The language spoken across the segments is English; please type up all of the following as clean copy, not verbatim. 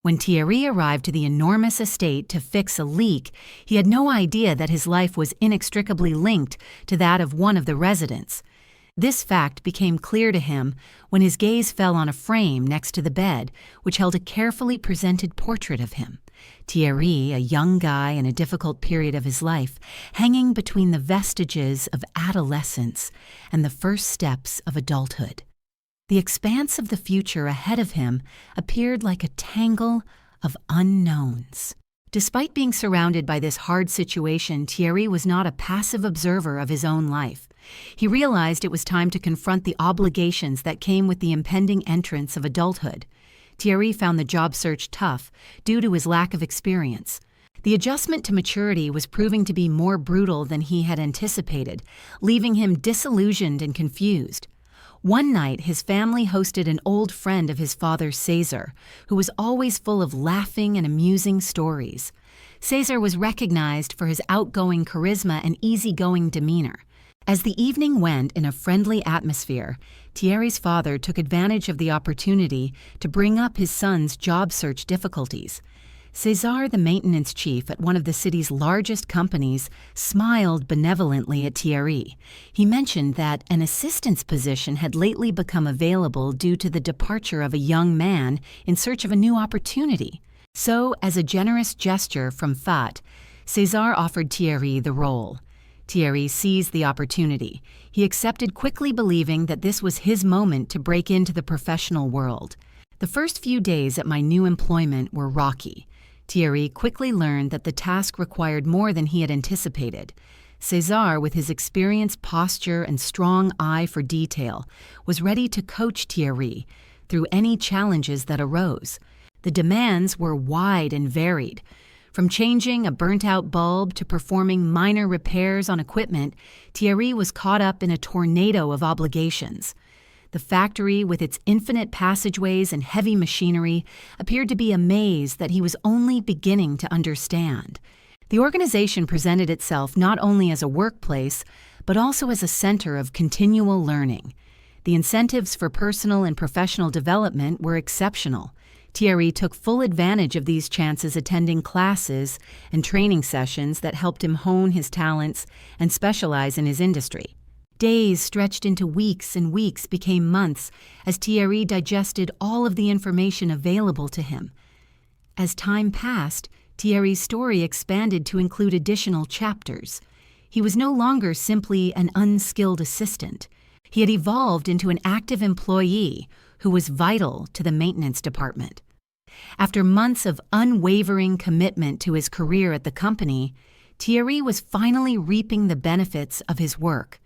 When Thierry arrived to the enormous estate to fix a leak, he had no idea that his life was inextricably linked to that of one of the residents. This fact became clear to him when his gaze fell on a frame next to the bed, which held a carefully presented portrait of him. Thierry, a young guy in a difficult period of his life, hanging between the vestiges of adolescence and the first steps of adulthood. The expanse of the future ahead of him appeared like a tangle of unknowns. Despite being surrounded by this hard situation, Thierry was not a passive observer of his own life. He realized it was time to confront the obligations that came with the impending entrance of adulthood. Thierry found the job search tough due to his lack of experience. The adjustment to maturity was proving to be more brutal than he had anticipated, leaving him disillusioned and confused. One night, his family hosted an old friend of his father, César, who was always full of laughing and amusing stories. César was recognized for his outgoing charisma and easygoing demeanor. As the evening went in a friendly atmosphere, Thierry's father took advantage of the opportunity to bring up his son's job search difficulties. César, the maintenance chief at one of the city's largest companies, smiled benevolently at Thierry. He mentioned that an assistant's position had lately become available due to the departure of a young man in search of a new opportunity. So, as a generous gesture from Fat, César offered Thierry the role. Thierry seized the opportunity. He accepted, quickly believing that this was his moment to break into the professional world. The first few days at my new employment were rocky. Thierry quickly learned that the task required more than he had anticipated. César, with his experience, posture, and strong eye for detail, was ready to coach Thierry through any challenges that arose. The demands were wide and varied. From changing a burnt-out bulb to performing minor repairs on equipment, Thierry was caught up in a tornado of obligations. The factory, with its infinite passageways and heavy machinery, appeared to be a maze that he was only beginning to understand. The organization presented itself not only as a workplace, but also as a center of continual learning. The incentives for personal and professional development were exceptional. Thierry took full advantage of these chances, attending classes and training sessions that helped him hone his talents and specialize in his industry. Days stretched into weeks and weeks became months as Thierry digested all of the information available to him. As time passed, Thierry's story expanded to include additional chapters. He was no longer simply an unskilled assistant. He had evolved into an active employee who was vital to the maintenance department. After months of unwavering commitment to his career at the company, Thierry was finally reaping the benefits of his work.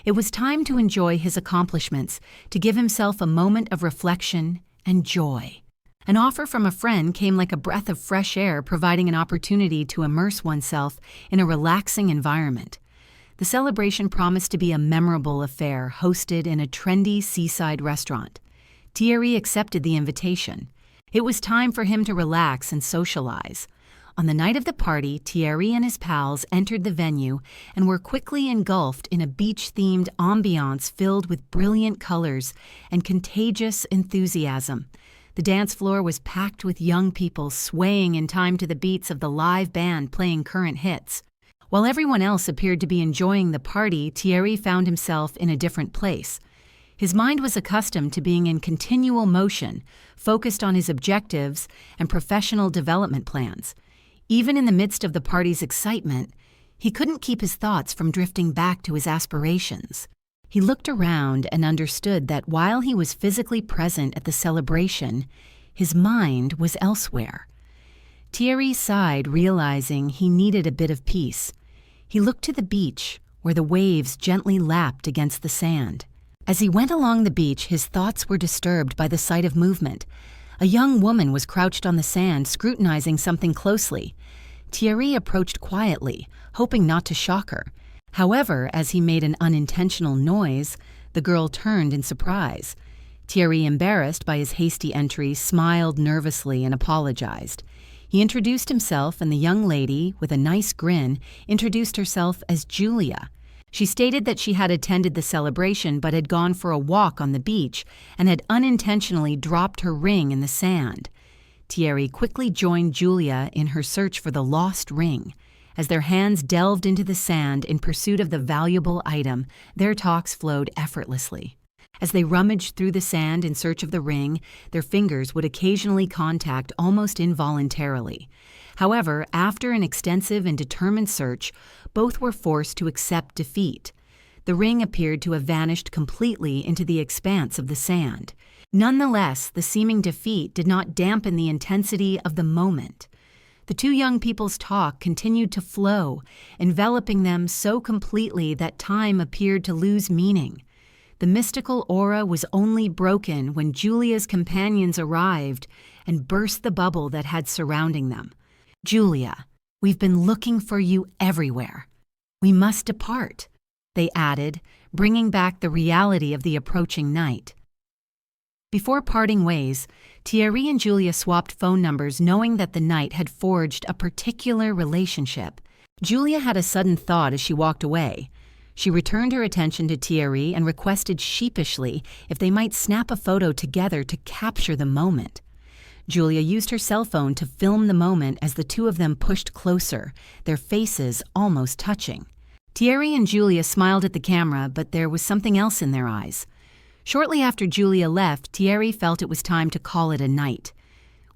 It was time to enjoy his accomplishments, to give himself a moment of reflection and joy. An offer from a friend came like a breath of fresh air, providing an opportunity to immerse oneself in a relaxing environment. The celebration promised to be a memorable affair, hosted in a trendy seaside restaurant. Thierry accepted the invitation. It was time for him to relax and socialize. On the night of the party, Thierry and his pals entered the venue and were quickly engulfed in a beach-themed ambiance filled with brilliant colors and contagious enthusiasm. The dance floor was packed with young people swaying in time to the beats of the live band playing current hits. While everyone else appeared to be enjoying the party, Thierry found himself in a different place. His mind was accustomed to being in continual motion, focused on his objectives and professional development plans. Even in the midst of the party's excitement, he couldn't keep his thoughts from drifting back to his aspirations. He looked around and understood that while he was physically present at the celebration, his mind was elsewhere. Thierry sighed, realizing he needed a bit of peace. He looked to the beach, where the waves gently lapped against the sand. As he went along the beach, his thoughts were disturbed by the sight of movement. A young woman was crouched on the sand, scrutinizing something closely. Thierry approached quietly, hoping not to shock her. However, as he made an unintentional noise, the girl turned in surprise. Thierry, embarrassed by his hasty entry, smiled nervously and apologized. He introduced himself, and the young lady, with a nice grin, introduced herself as Julia. She stated that she had attended the celebration but had gone for a walk on the beach and had unintentionally dropped her ring in the sand. Thierry quickly joined Julia in her search for the lost ring. As their hands delved into the sand in pursuit of the valuable item, their talks flowed effortlessly. As they rummaged through the sand in search of the ring, their fingers would occasionally contact almost involuntarily. However, after an extensive and determined search, both were forced to accept defeat. The ring appeared to have vanished completely into the expanse of the sand. Nonetheless, the seeming defeat did not dampen the intensity of the moment. The two young people's talk continued to flow, enveloping them so completely that time appeared to lose meaning. The mystical aura was only broken when Julia's companions arrived and burst the bubble that had surrounding them. "Julia, we've been looking for you everywhere. We must depart," they added, bringing back the reality of the approaching night. Before parting ways, Thierry and Julia swapped phone numbers, knowing that the night had forged a particular relationship. Julia had a sudden thought as she walked away. She returned her attention to Thierry and requested sheepishly if they might snap a photo together to capture the moment. Julia used her cell phone to film the moment as the two of them pushed closer, their faces almost touching. Thierry and Julia smiled at the camera, but there was something else in their eyes. Shortly after Julia left, Thierry felt it was time to call it a night.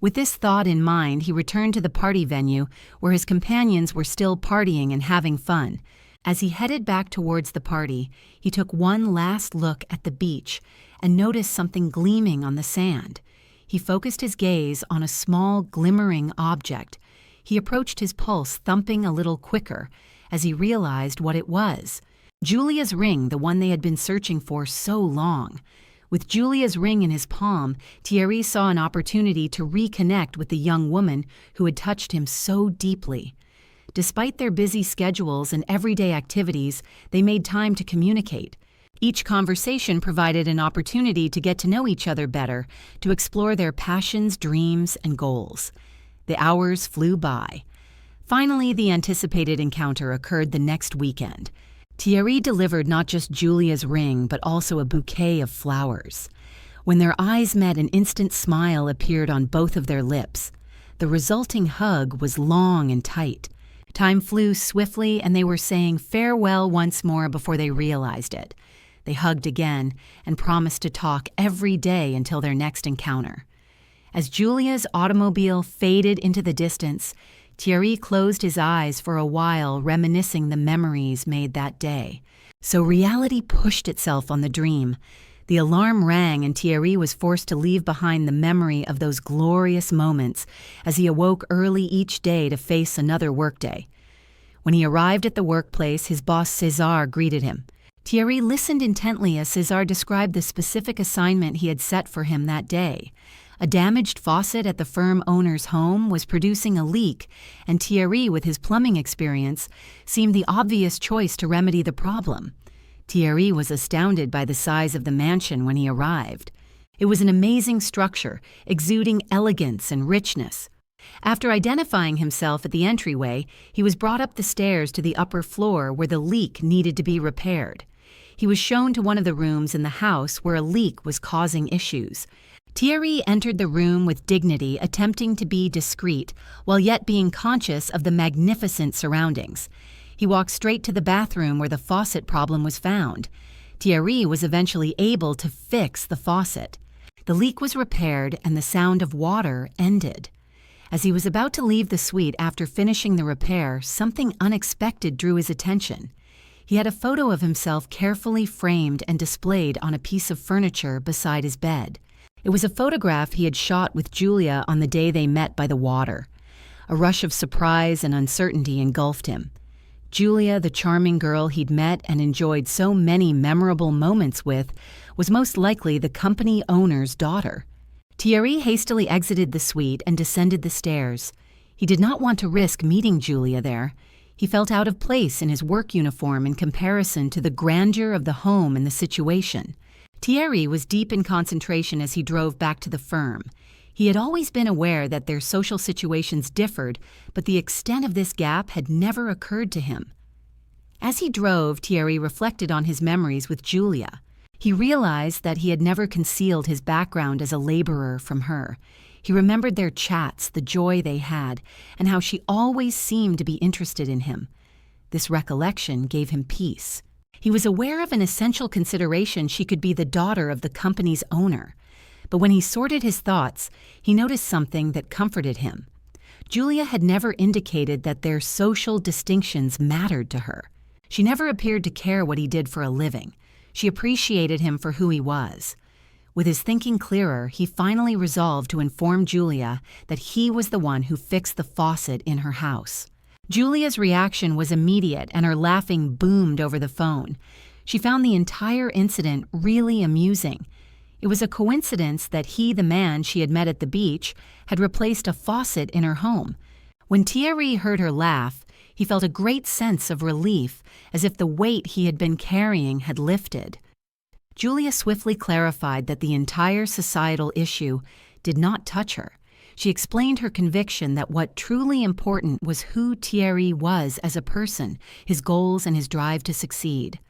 With this thought in mind, he returned to the party venue where his companions were still partying and having fun. As he headed back towards the party, he took one last look at the beach and noticed something gleaming on the sand. He focused his gaze on a small, glimmering object. He approached, his pulse thumping a little quicker as he realized what it was. Julia's ring, the one they had been searching for so long. With Julia's ring in his palm, Thierry saw an opportunity to reconnect with the young woman who had touched him so deeply. Despite their busy schedules and everyday activities, they made time to communicate. Each conversation provided an opportunity to get to know each other better, to explore their passions, dreams, and goals. The hours flew by. Finally, the anticipated encounter occurred the next weekend. Thierry delivered not just Julia's ring, but also a bouquet of flowers. When their eyes met, an instant smile appeared on both of their lips. The resulting hug was long and tight. Time flew swiftly, and they were saying farewell once more before they realized it. They hugged again and promised to talk every day until their next encounter. As Julia's automobile faded into the distance, Thierry closed his eyes for a while, reminiscing the memories made that day. So reality pushed itself on the dream. The alarm rang, and Thierry was forced to leave behind the memory of those glorious moments as he awoke early each day to face another workday. When he arrived at the workplace, his boss César greeted him. Thierry listened intently as César described the specific assignment he had set for him that day. A damaged faucet at the firm owner's home was producing a leak, and Thierry, with his plumbing experience, seemed the obvious choice to remedy the problem. Thierry was astounded by the size of the mansion when he arrived. It was an amazing structure, exuding elegance and richness. After identifying himself at the entryway, he was brought up the stairs to the upper floor where the leak needed to be repaired. He was shown to one of the rooms in the house where a leak was causing issues. Thierry entered the room with dignity, attempting to be discreet, while yet being conscious of the magnificent surroundings. He walked straight to the bathroom where the faucet problem was found. Thierry was eventually able to fix the faucet. The leak was repaired and the sound of water ended. As he was about to leave the suite after finishing the repair, something unexpected drew his attention. He had a photo of himself carefully framed and displayed on a piece of furniture beside his bed. It was a photograph he had shot with Julia on the day they met by the water. A rush of surprise and uncertainty engulfed him. Julia, the charming girl he'd met and enjoyed so many memorable moments with, was most likely the company owner's daughter. Thierry hastily exited the suite and descended the stairs. He did not want to risk meeting Julia there. He felt out of place in his work uniform in comparison to the grandeur of the home and the situation. Thierry was deep in concentration as he drove back to the firm. He had always been aware that their social situations differed, but the extent of this gap had never occurred to him. As he drove, Thierry reflected on his memories with Julia. He realized that he had never concealed his background as a laborer from her. He remembered their chats, the joy they had, and how she always seemed to be interested in him. This recollection gave him peace. He was aware of an essential consideration: she could be the daughter of the company's owner. But when he sorted his thoughts, he noticed something that comforted him. Julia had never indicated that their social distinctions mattered to her. She never appeared to care what he did for a living. She appreciated him for who he was. With his thinking clearer, he finally resolved to inform Julia that he was the one who fixed the faucet in her house. Julia's reaction was immediate, and her laughing boomed over the phone. She found the entire incident really amusing. It was a coincidence that he, the man she had met at the beach, had replaced a faucet in her home. When Thierry heard her laugh, he felt a great sense of relief, as if the weight he had been carrying had lifted. Julia swiftly clarified that the entire societal issue did not touch her. She explained her conviction that what truly important was who Thierry was as a person, his goals and his drive to succeed.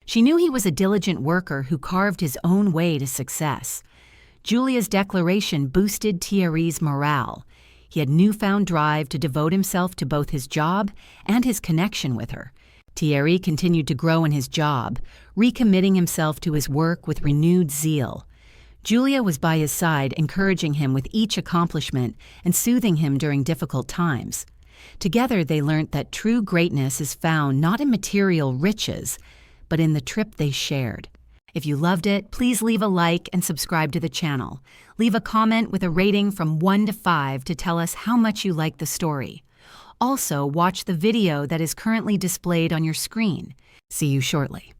She knew he was a diligent worker who carved his own way to success. Julia's declaration boosted Thierry's morale. He had newfound drive to devote himself to both his job and his connection with her. Thierry continued to grow in his job, recommitting himself to his work with renewed zeal. Julia was by his side, encouraging him with each accomplishment and soothing him during difficult times. Together they learnt that true greatness is found not in material riches, but in the trip they shared. If you loved it, please leave a like and subscribe to the channel. Leave a comment with a rating from 1 to 5 to tell us how much you liked the story. Also, watch the video that is currently displayed on your screen. See you shortly.